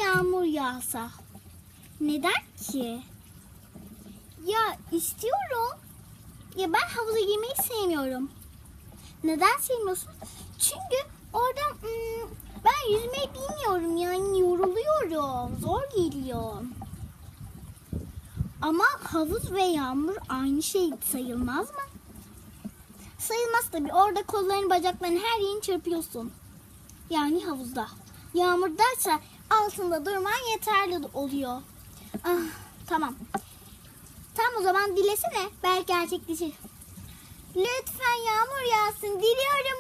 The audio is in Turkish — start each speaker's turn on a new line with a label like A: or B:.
A: yağmur yağsa. Neden ki? Ya istiyorum. Ya ben havuza girmeyi sevmiyorum. Neden sevmiyorsun? Çünkü orada ben yüzmeyi bilmiyorum, yani yoruluyorum. Zor geliyor. Ama havuz ve yağmur aynı şey sayılmaz mı? Sayılmaz tabii. Orada kollarını, bacaklarını, her yerini çırpıyorsun. Yani havuzda. Yağmurdaysa altında durman yeterli oluyor. Ah, tamam. Tam o zaman dilesene. Belki gerçekleşir. Lütfen yağmur yağsın. Diliyorum